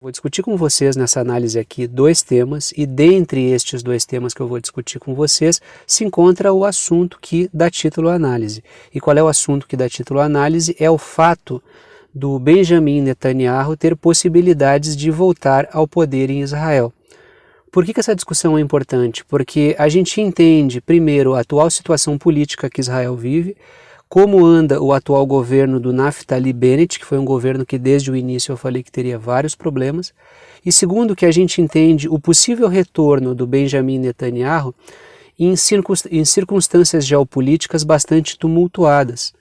Vou discutir com vocês nessa análise aqui dois temas, e dentre estes dois temas que eu vou discutir com vocês se encontra o assunto que dá título à análise. E qual é o assunto que dá título à análise? É o fato do Benjamin Netanyahu ter possibilidades de voltar ao poder em Israel. Por que essa discussão é importante? Porque a gente entende, primeiro, a atual situação política que Israel vive, como anda o atual governo do Naftali Bennett, que foi um governo que desde o início eu falei que teria vários problemas, e segundo, que a gente entende o possível retorno do Benjamin Netanyahu em circunstâncias geopolíticas bastante tumultuadas.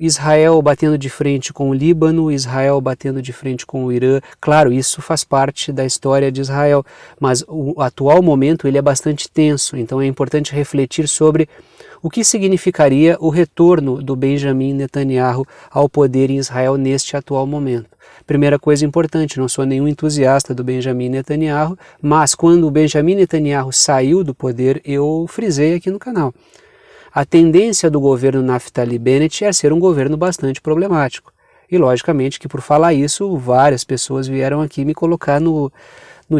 Israel batendo de frente com o Líbano, Israel batendo de frente com o Irã. Claro, isso faz parte da história de Israel, mas o atual momento ele é bastante tenso, então é importante refletir sobre o que significaria o retorno do Benjamin Netanyahu ao poder em Israel neste atual momento. Primeira coisa importante, não sou nenhum entusiasta do Benjamin Netanyahu, mas quando o Benjamin Netanyahu saiu do poder, eu frisei aqui no canal. A tendência do governo Naftali Bennett é ser um governo bastante problemático. E logicamente que por falar isso, várias pessoas vieram aqui me colocar no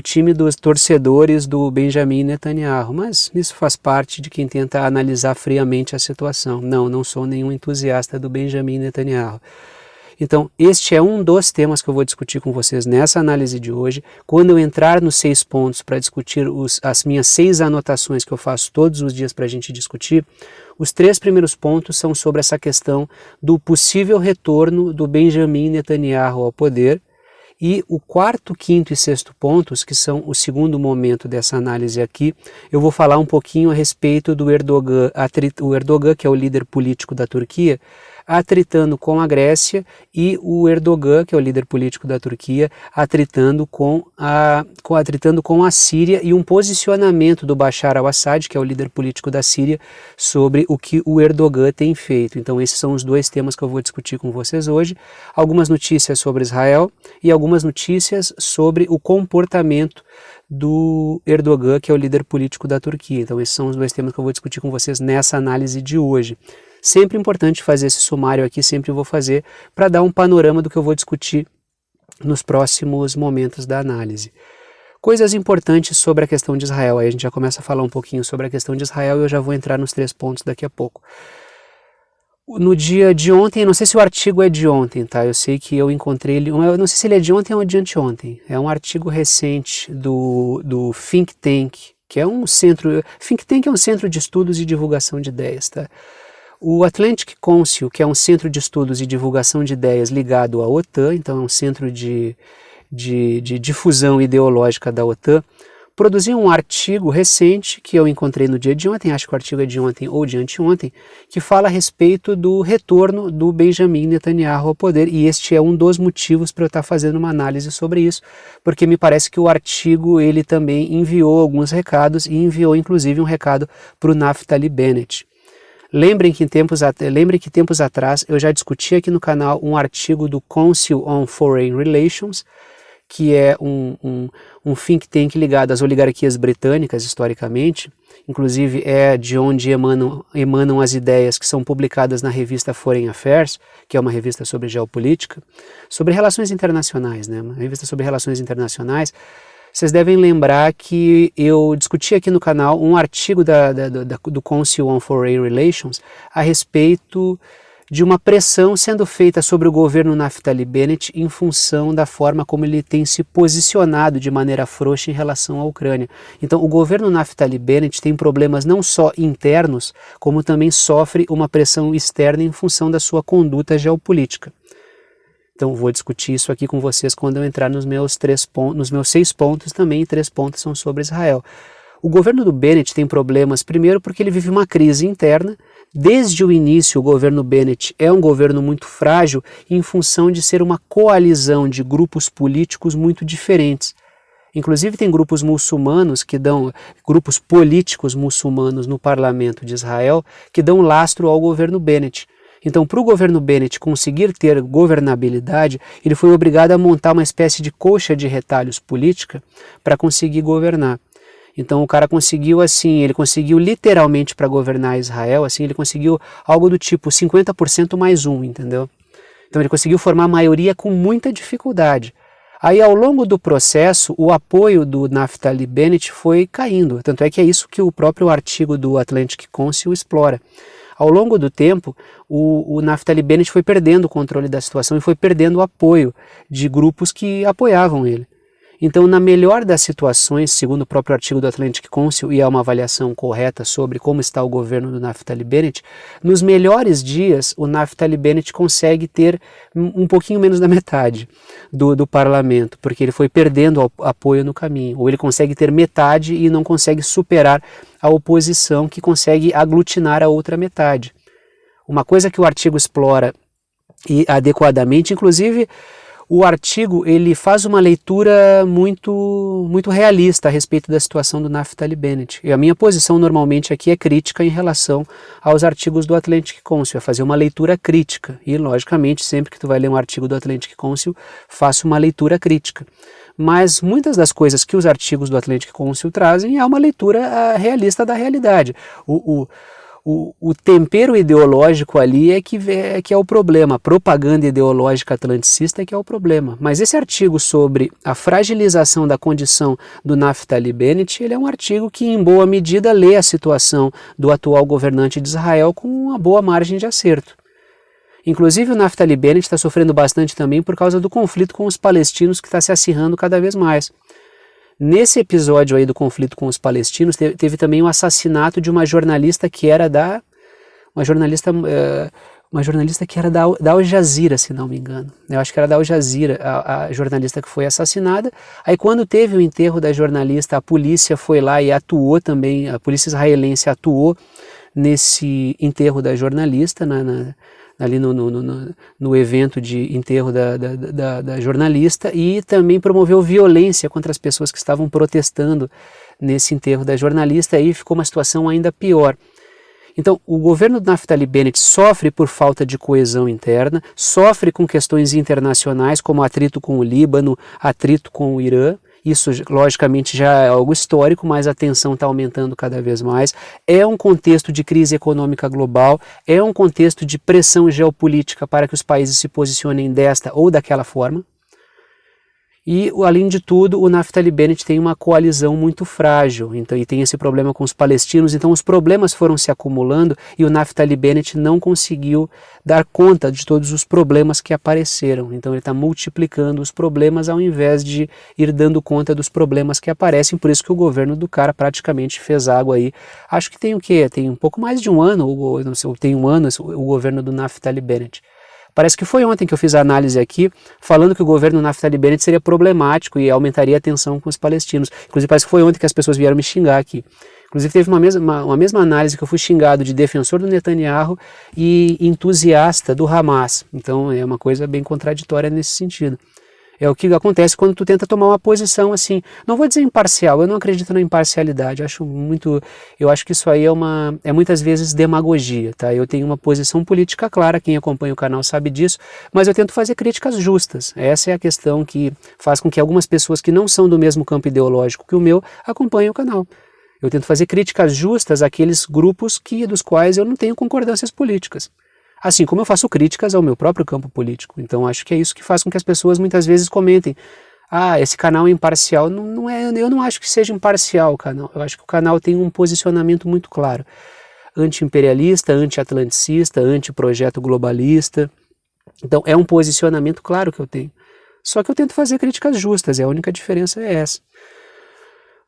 time dos torcedores do Benjamin Netanyahu, mas isso faz parte de quem tenta analisar friamente a situação. Não sou nenhum entusiasta do Benjamin Netanyahu. Então, este é um dos temas que eu vou discutir com vocês nessa análise de hoje. Quando eu entrar nos 6 pontos para discutir as minhas 6 anotações que eu faço todos os dias para a gente discutir, os 3 primeiros pontos são sobre essa questão do possível retorno do Benjamin Netanyahu ao poder, e o 4º, 5º e 6º pontos, que são o segundo momento dessa análise aqui, eu vou falar um pouquinho a respeito do Erdogan, o Erdogan, que é o líder político da Turquia, atritando com a Grécia, e o Erdogan, que é o líder político da Turquia, atritando com a Síria, e um posicionamento do Bashar al-Assad, que é o líder político da Síria, sobre o que o Erdogan tem feito. Então esses são os 2 temas que eu vou discutir com vocês hoje. Algumas notícias sobre Israel e algumas notícias sobre o comportamento do Erdogan, que é o líder político da Turquia. Então esses são os 2 temas que eu vou discutir com vocês nessa análise de hoje. Sempre importante fazer esse sumário aqui, sempre vou fazer, para dar um panorama do que eu vou discutir nos próximos momentos da análise. Coisas importantes sobre a questão de Israel. Aí a gente já começa a falar um pouquinho sobre a questão de Israel e eu já vou entrar nos 3 pontos daqui a pouco. No dia de ontem, não sei se o artigo é de ontem, tá? Eu sei que eu encontrei ele, eu não sei se ele é de ontem ou de anteontem. É um artigo recente do Think Tank, que é um centro... Think Tank é um centro de estudos e divulgação de ideias, tá? O Atlantic Council, que é um centro de estudos e divulgação de ideias ligado à OTAN, então é um centro de difusão ideológica da OTAN, produziu um artigo recente que eu encontrei no dia de ontem, acho que o artigo é de ontem ou de anteontem, que fala a respeito do retorno do Benjamin Netanyahu ao poder, e este é um dos motivos para eu estar fazendo uma análise sobre isso, porque me parece que o artigo ele também enviou alguns recados, e enviou inclusive um recado para o Naftali Bennett. Lembrem que tempos atrás eu já discuti aqui no canal um artigo do Council on Foreign Relations, que é um think tank ligado às oligarquias britânicas historicamente, inclusive é de onde emanam as ideias que são publicadas na revista Foreign Affairs, que é uma revista sobre geopolítica, sobre relações internacionais, né? Uma revista sobre relações internacionais. Vocês devem lembrar que eu discuti aqui no canal um artigo do Council on Foreign Relations a respeito de uma pressão sendo feita sobre o governo Naftali Bennett em função da forma como ele tem se posicionado de maneira frouxa em relação à Ucrânia. Então o governo Naftali Bennett tem problemas não só internos, como também sofre uma pressão externa em função da sua conduta geopolítica. Então vou discutir isso aqui com vocês quando eu entrar nos meus 6 pontos também, e 3 pontos são sobre Israel. O governo do Bennett tem problemas, primeiro porque ele vive uma crise interna. Desde o início o governo Bennett é um governo muito frágil em função de ser uma coalizão de grupos políticos muito diferentes. Inclusive tem grupos políticos muçulmanos no parlamento de Israel que dão lastro ao governo Bennett. Então, para o governo Bennett conseguir ter governabilidade, ele foi obrigado a montar uma espécie de colcha de retalhos política para conseguir governar. Então o cara conseguiu ele conseguiu literalmente para governar Israel, ele conseguiu algo do tipo 50% mais 1, entendeu? Então ele conseguiu formar maioria com muita dificuldade. Aí, ao longo do processo, o apoio do Naftali Bennett foi caindo, tanto é que é isso que o próprio artigo do Atlantic Council explora. Ao longo do tempo, o Naftali Bennett foi perdendo o controle da situação e foi perdendo o apoio de grupos que apoiavam ele. Então, na melhor das situações, segundo o próprio artigo do Atlantic Council, e é uma avaliação correta sobre como está o governo do Naftali Bennett, nos melhores dias o Naftali Bennett consegue ter um pouquinho menos da metade do parlamento, porque ele foi perdendo apoio no caminho, ou ele consegue ter metade e não consegue superar a oposição que consegue aglutinar a outra metade. Uma coisa que o artigo explora e adequadamente, inclusive, o artigo ele faz uma leitura muito realista a respeito da situação do Naftali Bennett. E a minha posição normalmente aqui é crítica em relação aos artigos do Atlantic Council, é fazer uma leitura crítica. E, logicamente, sempre que tu vai ler um artigo do Atlantic Council, faço uma leitura crítica. Mas muitas das coisas que os artigos do Atlantic Council trazem é uma leitura realista da realidade. O tempero ideológico ali é que é o problema, a propaganda ideológica atlanticista é que é o problema. Mas esse artigo sobre a fragilização da condição do Naftali Bennett, ele é um artigo que em boa medida lê a situação do atual governante de Israel com uma boa margem de acerto. Inclusive o Naftali Bennett está sofrendo bastante também por causa do conflito com os palestinos que está se acirrando cada vez mais. Nesse episódio aí do conflito com os palestinos, teve também o assassinato de uma jornalista que era uma jornalista que era da Al Jazeera, se não me engano. Eu acho que era da Al Jazeera, a jornalista que foi assassinada. Aí quando teve o enterro da jornalista, a polícia foi lá e atuou também, a polícia israelense atuou nesse enterro da jornalista, ali no evento de enterro da jornalista, e também promoveu violência contra as pessoas que estavam protestando nesse enterro da jornalista, e ficou uma situação ainda pior. Então, o governo do Naftali Bennett sofre por falta de coesão interna, sofre com questões internacionais, como atrito com o Líbano, atrito com o Irã. Isso, logicamente, já é algo histórico, mas a tensão está aumentando cada vez mais. É um contexto de crise econômica global, é um contexto de pressão geopolítica para que os países se posicionem desta ou daquela forma. E, além de tudo, o Naftali Bennett tem uma coalizão muito frágil, então, e tem esse problema com os palestinos, então os problemas foram se acumulando e o Naftali Bennett não conseguiu dar conta de todos os problemas que apareceram. Então ele está multiplicando os problemas ao invés de ir dando conta dos problemas que aparecem, por isso que o governo do cara praticamente fez água aí. Acho que tem o quê? Tem um pouco mais de um ano, ou não sei, tem um ano o governo do Naftali Bennett. Parece que foi ontem que eu fiz a análise aqui, falando que o governo Naftali Bennett seria problemático e aumentaria a tensão com os palestinos. Inclusive parece que foi ontem que as pessoas vieram me xingar aqui. Inclusive teve uma mesma análise que eu fui xingado de defensor do Netanyahu e entusiasta do Hamas. Então é uma coisa bem contraditória nesse sentido. É o que acontece quando tu tenta tomar uma posição assim, não vou dizer imparcial, eu não acredito na imparcialidade, eu acho que isso aí é muitas vezes demagogia, tá? Eu tenho uma posição política clara, quem acompanha o canal sabe disso, mas eu tento fazer críticas justas. Essa é a questão que faz com que algumas pessoas que não são do mesmo campo ideológico que o meu acompanhem o canal. Eu tento fazer críticas justas àqueles grupos dos quais eu não tenho concordâncias políticas. Assim como eu faço críticas ao meu próprio campo político. Então acho que é isso que faz com que as pessoas muitas vezes comentem: ah, esse canal é imparcial. Não é, eu não acho que seja imparcial o canal. Eu acho que o canal tem um posicionamento muito claro. Anti-imperialista, anti-atlanticista, anti-projeto globalista. Então é um posicionamento claro que eu tenho. Só que eu tento fazer críticas justas, e a única diferença é essa.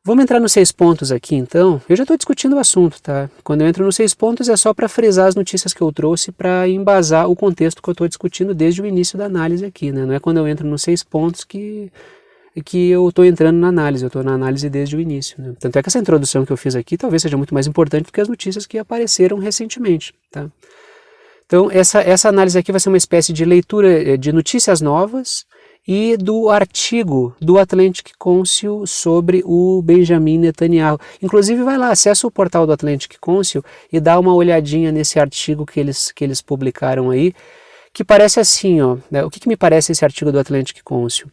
Vamos entrar nos 6 pontos aqui, então. Eu já estou discutindo o assunto, tá? Quando eu entro nos 6 pontos é só para frisar as notícias que eu trouxe para embasar o contexto que eu estou discutindo desde o início da análise aqui, né? Não é quando eu entro nos 6 pontos que eu estou entrando na análise, eu estou na análise desde o início, né? Tanto é que essa introdução que eu fiz aqui talvez seja muito mais importante do que as notícias que apareceram recentemente, tá? Então essa análise aqui vai ser uma espécie de leitura de notícias novas e do artigo do Atlantic Council sobre o Benjamin Netanyahu. Inclusive vai lá, acessa o portal do Atlantic Council e dá uma olhadinha nesse artigo que eles publicaram aí, que parece assim, ó, né? O que me parece esse artigo do Atlantic Council?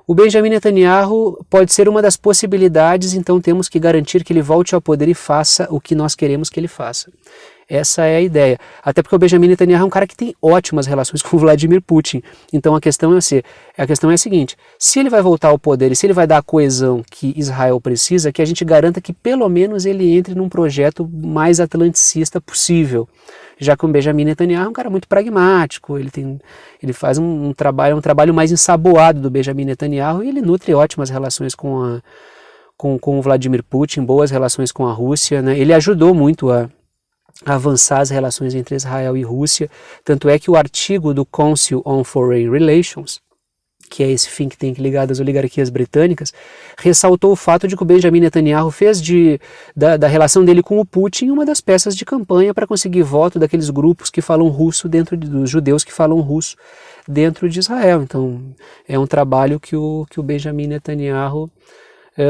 O Benjamin Netanyahu pode ser uma das possibilidades, então temos que garantir que ele volte ao poder e faça o que nós queremos que ele faça. Essa é a ideia. Até porque o Benjamin Netanyahu é um cara que tem ótimas relações com o Vladimir Putin. Então a questão é a seguinte, se ele vai voltar ao poder e se ele vai dar a coesão que Israel precisa, que a gente garanta que pelo menos ele entre num projeto mais atlanticista possível. Já que o Benjamin Netanyahu é um cara muito pragmático, ele faz um trabalho mais ensaboado do Benjamin Netanyahu e ele nutre ótimas relações com o Vladimir Putin, boas relações com a Rússia, né? Ele ajudou muito a avançar as relações entre Israel e Rússia, tanto é que o artigo do Council on Foreign Relations, que é esse think tank ligado às oligarquias britânicas, ressaltou o fato de que o Benjamin Netanyahu fez da relação dele com o Putin uma das peças de campanha para conseguir voto daqueles grupos que falam russo dos judeus que falam russo dentro de Israel. Então é um trabalho que o Benjamin Netanyahu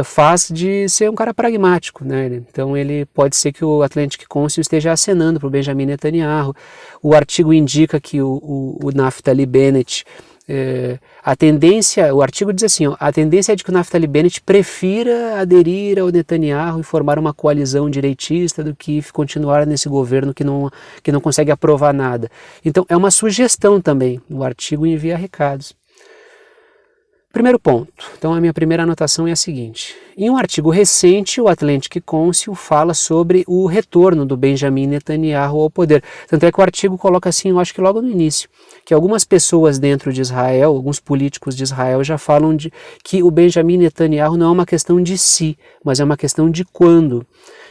faz de ser um cara pragmático, né? Então ele pode ser que o Atlantic Council esteja acenando para o Benjamin Netanyahu. O artigo indica que o Naftali Bennett, o artigo diz assim, a tendência é de que o Naftali Bennett prefira aderir ao Netanyahu e formar uma coalizão direitista do que continuar nesse governo que não consegue aprovar nada. Então é uma sugestão também, o artigo envia recados. Primeiro ponto, então a minha primeira anotação é a seguinte, em um artigo recente o Atlantic Council fala sobre o retorno do Benjamin Netanyahu ao poder, tanto é que o artigo coloca assim, eu acho que logo no início, que algumas pessoas dentro de Israel, alguns políticos de Israel já falam que o Benjamin Netanyahu não é uma questão de si, mas é uma questão de quando.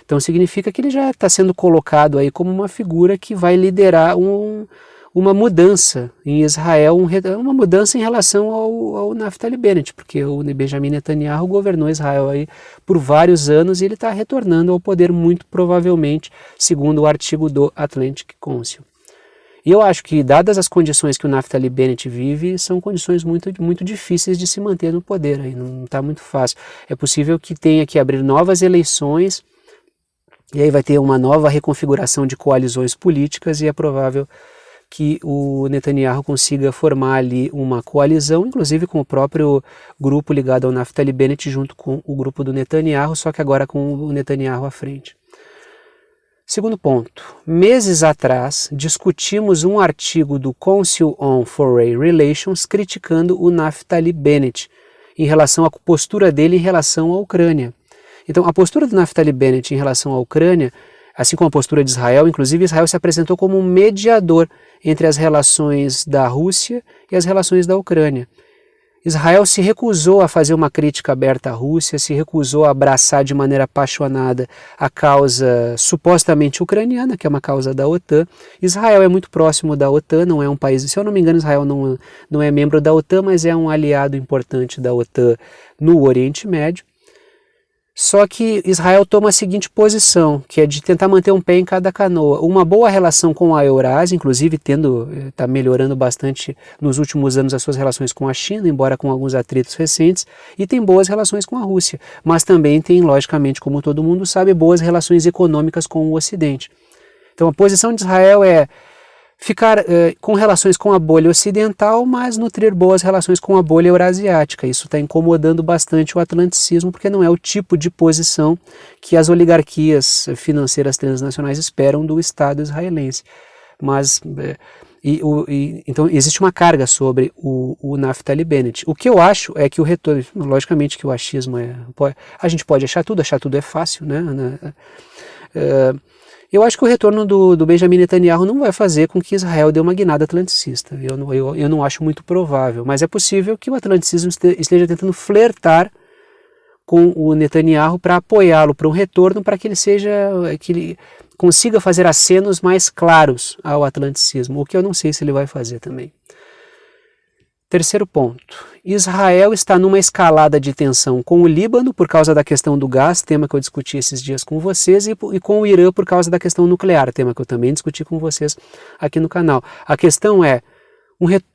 Então significa que ele já está sendo colocado aí como uma figura que vai liderar uma mudança em Israel, uma mudança em relação ao Naftali Bennett, porque o Benjamin Netanyahu governou Israel aí por vários anos e ele está retornando ao poder muito provavelmente, segundo o artigo do Atlantic Council. E eu acho que, dadas as condições que o Naftali Bennett vive, são condições muito, muito difíceis de se manter no poder, aí não está muito fácil. É possível que tenha que abrir novas eleições, e aí vai ter uma nova reconfiguração de coalizões políticas e é provável que o Netanyahu consiga formar ali uma coalizão, inclusive com o próprio grupo ligado ao Naftali Bennett junto com o grupo do Netanyahu, só que agora com o Netanyahu à frente. Segundo ponto, meses atrás discutimos um artigo do Council on Foreign Relations criticando o Naftali Bennett em relação à postura dele em relação à Ucrânia. Então a postura do Naftali Bennett em relação à Ucrânia, assim como a postura de Israel, inclusive Israel se apresentou como um mediador entre as relações da Rússia e as relações da Ucrânia. Israel se recusou a fazer uma crítica aberta à Rússia, se recusou a abraçar de maneira apaixonada a causa supostamente ucraniana, que é uma causa da OTAN. Israel é muito próximo da OTAN, não é um país, se eu não me engano, Israel não é membro da OTAN, mas é um aliado importante da OTAN no Oriente Médio. Só que Israel toma a seguinte posição, que é de tentar manter um pé em cada canoa. Uma boa relação com a Eurásia, inclusive está melhorando bastante nos últimos anos as suas relações com a China, embora com alguns atritos recentes, e tem boas relações com a Rússia. Mas também tem, logicamente, como todo mundo sabe, boas relações econômicas com o Ocidente. Então a posição de Israel é ficar com relações com a bolha ocidental, mas nutrir boas relações com a bolha eurasiática. Isso está incomodando bastante o atlanticismo, porque não é o tipo de posição que as oligarquias financeiras transnacionais esperam do Estado israelense. Mas, então, existe uma carga sobre o Naftali Bennett. O que eu acho é que o retorno, logicamente que o achismo a gente pode achar tudo é fácil, né? Eu acho que o retorno do Benjamin Netanyahu não vai fazer com que Israel dê uma guinada atlanticista. Eu não acho muito provável, mas é possível que o atlanticismo esteja tentando flertar com o Netanyahu para apoiá-lo para um retorno, para que ele consiga fazer acenos mais claros ao atlanticismo, o que eu não sei se ele vai fazer também. Terceiro ponto, Israel está numa escalada de tensão com o Líbano por causa da questão do gás, tema que eu discuti esses dias com vocês, e com o Irã por causa da questão nuclear, tema que eu também discuti com vocês aqui no canal. A questão é,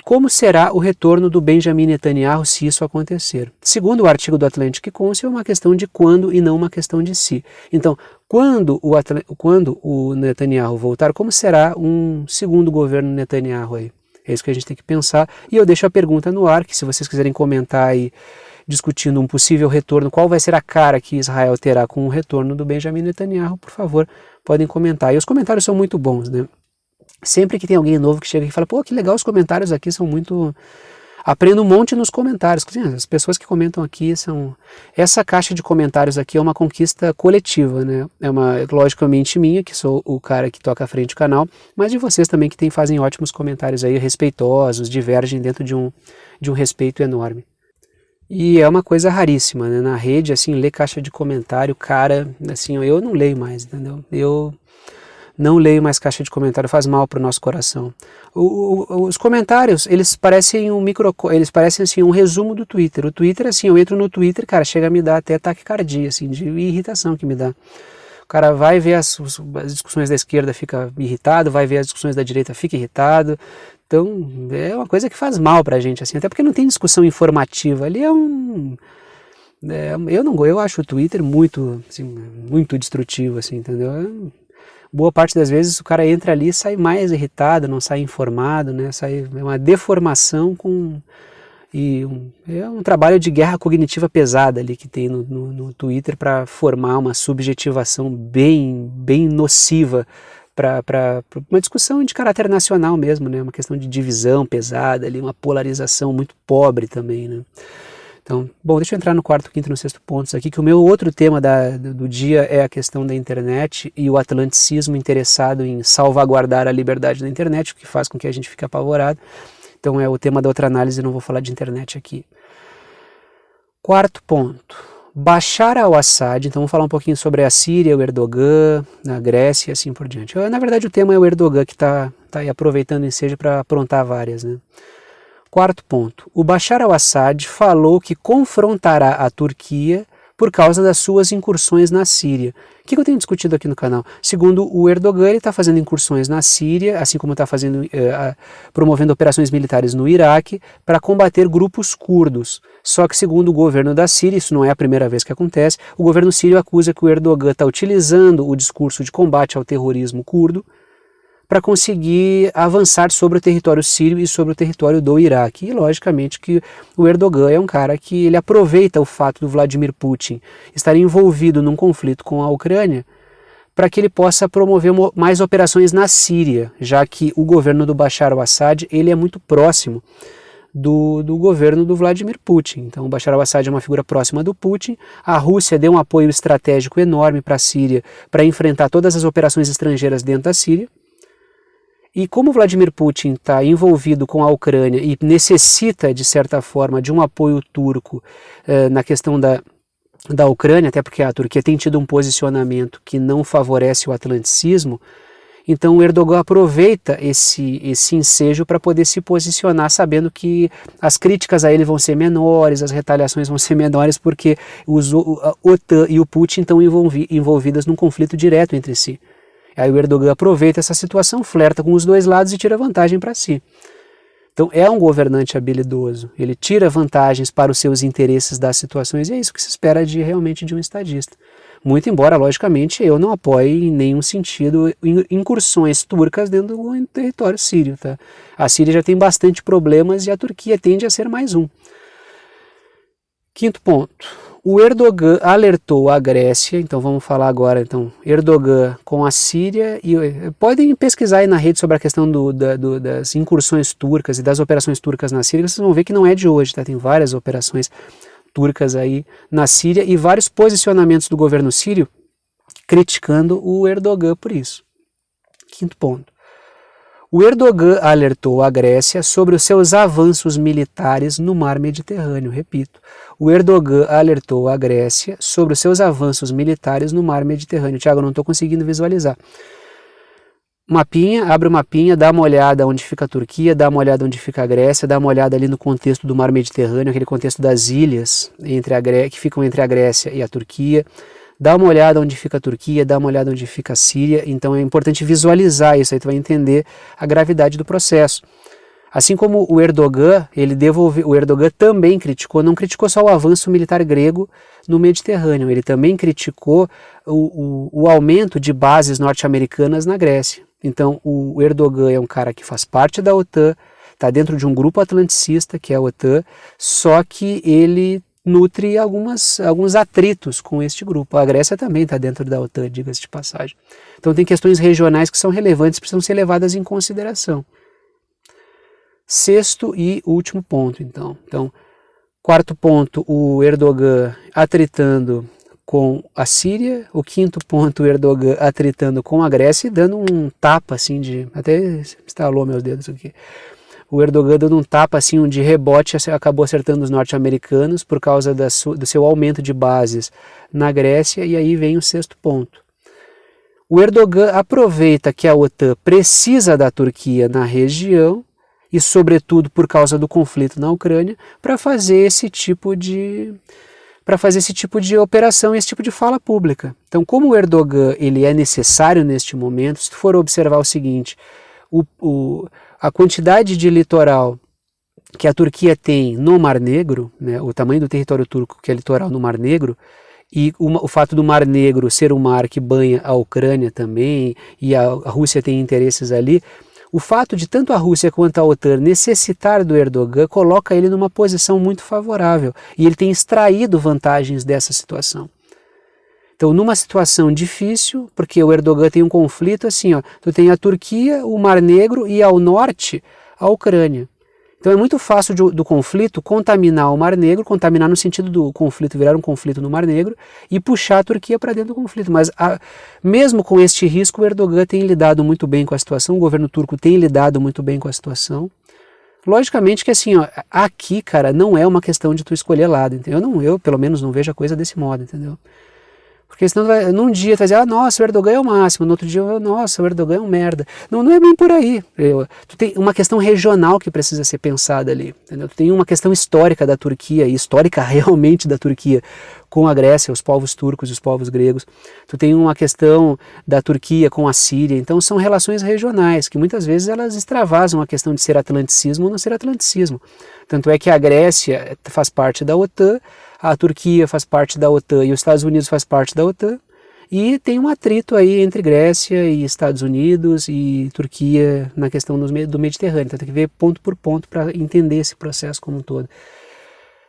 como será o retorno do Benjamin Netanyahu se isso acontecer? Segundo o artigo do Atlantic Council, é uma questão de quando e não uma questão de si. Então, quando o Netanyahu voltar, como será um segundo governo Netanyahu aí? É isso que a gente tem que pensar, e eu deixo a pergunta no ar, que se vocês quiserem comentar aí, discutindo um possível retorno, qual vai ser a cara que Israel terá com o retorno do Benjamin Netanyahu, por favor, podem comentar. E os comentários são muito bons, né? Sempre que tem alguém novo que chega e fala, pô, que legal, os comentários aqui são muito... Aprendo um monte nos comentários. As pessoas que comentam aqui são... Essa caixa de comentários aqui é uma conquista coletiva, né? É logicamente minha, que sou o cara que toca à frente do canal, mas de vocês também que fazem ótimos comentários aí, respeitosos, divergem dentro de um respeito enorme. E é uma coisa raríssima, né? Na rede, assim, ler caixa de comentário, cara, assim, eu não leio mais, entendeu? Eu não leio mais caixa de comentário, faz mal para o nosso coração. Os comentários, eles parecem assim, um resumo do Twitter. O Twitter, assim, eu entro no Twitter, cara, chega a me dar até taquicardia, assim, de irritação que me dá. O cara vai ver as discussões da esquerda, fica irritado, vai ver as discussões da direita, fica irritado. Então, é uma coisa que faz mal pra gente, assim, até porque não tem discussão informativa. Ali eu acho o Twitter muito, assim, muito destrutivo, assim, entendeu? Boa parte das vezes o cara entra ali e sai mais irritado, não sai informado, né? É uma deformação é um trabalho de guerra cognitiva pesada ali que tem no Twitter para formar uma subjetivação bem nociva para uma discussão de caráter nacional mesmo, né? Uma questão de divisão pesada ali, uma polarização muito pobre também, né? Então, bom, deixa eu entrar no quarto, quinto e no sexto pontos aqui, que o meu outro tema do dia é a questão da internet e o atlanticismo interessado em salvaguardar a liberdade da internet, o que faz com que a gente fique apavorado. Então é o tema da outra análise, não vou falar de internet aqui. Quarto ponto, Bashar al-Assad. Então vamos falar um pouquinho sobre a Síria, o Erdogan, a Grécia e assim por diante. Na verdade o tema é o Erdogan, que está aí aproveitando o ensejo para aprontar várias, né? Quarto ponto, o Bashar al-Assad falou que confrontará a Turquia por causa das suas incursões na Síria. O que eu tenho discutido aqui no canal? Segundo o Erdogan, ele está fazendo incursões na Síria, assim como está promovendo operações militares no Iraque para combater grupos curdos. Só que segundo o governo da Síria, isso não é a primeira vez que acontece, o governo sírio acusa que o Erdogan está utilizando o discurso de combate ao terrorismo curdo para conseguir avançar sobre o território sírio e sobre o território do Iraque. E logicamente que o Erdogan é um cara que ele aproveita o fato do Vladimir Putin estar envolvido num conflito com a Ucrânia para que ele possa promover mais operações na Síria, já que o governo do Bashar al-Assad ele é muito próximo do governo do Vladimir Putin. Então o Bashar al-Assad é uma figura próxima do Putin, a Rússia deu um apoio estratégico enorme para a Síria para enfrentar todas as operações estrangeiras dentro da Síria. E como Vladimir Putin está envolvido com a Ucrânia e necessita, de certa forma, de um apoio turco na questão da Ucrânia, até porque a Turquia tem tido um posicionamento que não favorece o atlanticismo, então o Erdogan aproveita esse ensejo para poder se posicionar, sabendo que as críticas a ele vão ser menores, as retaliações vão ser menores, porque a OTAN e o Putin estão envolvidas num conflito direto entre si. Aí o Erdogan aproveita essa situação, flerta com os dois lados e tira vantagem para si. Então é um governante habilidoso, ele tira vantagens para os seus interesses das situações e é isso que se espera realmente de um estadista. Muito embora, logicamente, eu não apoie em nenhum sentido incursões turcas dentro do território sírio. Tá? A Síria já tem bastante problemas e a Turquia tende a ser mais um. Quinto ponto. O Erdogan alertou a Grécia, então vamos falar agora, então, Erdogan com a Síria, e podem pesquisar aí na rede sobre a questão das incursões turcas e das operações turcas na Síria, vocês vão ver que não é de hoje, tá? Tem várias operações turcas aí na Síria e vários posicionamentos do governo sírio criticando o Erdogan por isso. Quinto ponto. O Erdogan alertou a Grécia sobre os seus avanços militares no mar Mediterrâneo. Repito, o Erdogan alertou a Grécia sobre os seus avanços militares no mar Mediterrâneo. Tiago, eu não estou conseguindo visualizar. Mapinha, abre o mapinha, dá uma olhada onde fica a Turquia, dá uma olhada onde fica a Grécia, dá uma olhada ali no contexto do mar Mediterrâneo, aquele contexto das ilhas que ficam entre a Grécia e a Turquia. Dá uma olhada onde fica a Turquia, dá uma olhada onde fica a Síria, então é importante visualizar isso, aí tu vai entender a gravidade do processo. Assim como o Erdogan, o Erdogan também criticou, não criticou só o avanço militar grego no Mediterrâneo, ele também criticou o aumento de bases norte-americanas na Grécia. Então o Erdogan é um cara que faz parte da OTAN, está dentro de um grupo atlanticista, que é a OTAN, só que ele nutre alguns atritos com este grupo. A Grécia também está dentro da OTAN, diga-se de passagem. Então tem questões regionais que são relevantes, precisam ser levadas em consideração. Sexto e último ponto, então. Quarto ponto, o Erdogan atritando com a Síria. O quinto ponto, o Erdogan atritando com a Grécia e dando um tapa, assim, até estalou meus dedos aqui. O Erdogan dando um tapa, assim, de rebote, acabou acertando os norte-americanos por causa do seu aumento de bases na Grécia, e aí vem o sexto ponto. O Erdogan aproveita que a OTAN precisa da Turquia na região, e sobretudo por causa do conflito na Ucrânia, para fazer esse tipo de operação, esse tipo de fala pública. Então, como o Erdogan ele é necessário neste momento, se tu for observar o seguinte, a quantidade de litoral que a Turquia tem no Mar Negro, né, o tamanho do território turco que é litoral no Mar Negro, e o fato do Mar Negro ser um mar que banha a Ucrânia também, e a Rússia tem interesses ali, o fato de tanto a Rússia quanto a OTAN necessitar do Erdogan coloca ele numa posição muito favorável, e ele tem extraído vantagens dessa situação. Então, numa situação difícil, porque o Erdogan tem um conflito assim, ó, tu tem a Turquia, o Mar Negro e ao norte a Ucrânia. Então é muito fácil do conflito contaminar o Mar Negro, contaminar no sentido do conflito virar um conflito no Mar Negro e puxar a Turquia para dentro do conflito. Mas mesmo com este risco, o Erdogan tem lidado muito bem com a situação, o governo turco tem lidado muito bem com a situação. Logicamente que assim, ó, aqui, cara, não é uma questão de tu escolher lado, entendeu? Eu pelo menos não vejo a coisa desse modo, entendeu? Porque senão num dia tu vai dizer, nossa, o Erdogan é o máximo, no outro dia, nossa, o Erdogan é um merda. Não é bem por aí. Tu tem uma questão regional que precisa ser pensada ali, entendeu? Tu tem uma questão histórica da Turquia, e histórica realmente da Turquia, com a Grécia, os povos turcos e os povos gregos. Tu tem uma questão da Turquia com a Síria. Então são relações regionais, que muitas vezes elas extravasam a questão de ser atlanticismo ou não ser atlanticismo. Tanto é que a Grécia faz parte da OTAN, a Turquia faz parte da OTAN e os Estados Unidos faz parte da OTAN, e tem um atrito aí entre Grécia e Estados Unidos e Turquia na questão do Mediterrâneo. Então tem que ver ponto por ponto para entender esse processo como um todo.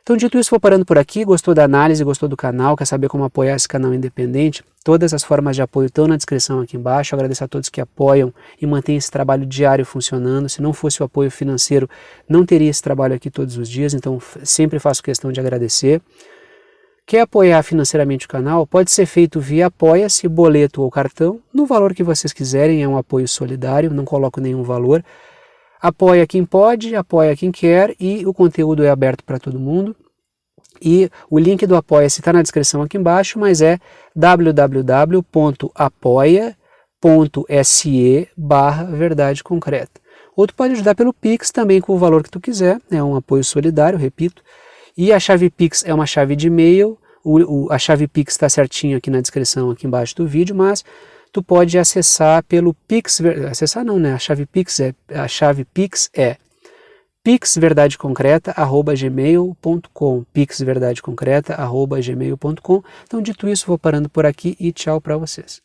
Então, dito isso, vou parando por aqui. Gostou da análise, gostou do canal, quer saber como apoiar esse canal independente? Todas as formas de apoio estão na descrição aqui embaixo. Agradeço a todos que apoiam e mantêm esse trabalho diário funcionando. Se não fosse o apoio financeiro, não teria esse trabalho aqui todos os dias, então sempre faço questão de agradecer. Quer apoiar financeiramente o canal? Pode ser feito via Apoia-se, boleto ou cartão, no valor que vocês quiserem, é um apoio solidário, não coloco nenhum valor. Apoia quem pode, apoia quem quer, e o conteúdo é aberto para todo mundo. E o link do Apoia-se está na descrição aqui embaixo, mas é www.apoia.se/verdade concreta. Ou tu pode ajudar pelo Pix também com o valor que tu quiser, é um apoio solidário, repito. E a chave Pix é uma chave de e-mail, a chave Pix está certinho aqui na descrição aqui embaixo do vídeo, mas tu pode acessar pelo Pix, acessar não, né? A chave Pix é pixverdadeconcreta@gmail.com, pixverdadeconcreta@gmail.com. Então, dito isso, vou parando por aqui e tchau para vocês.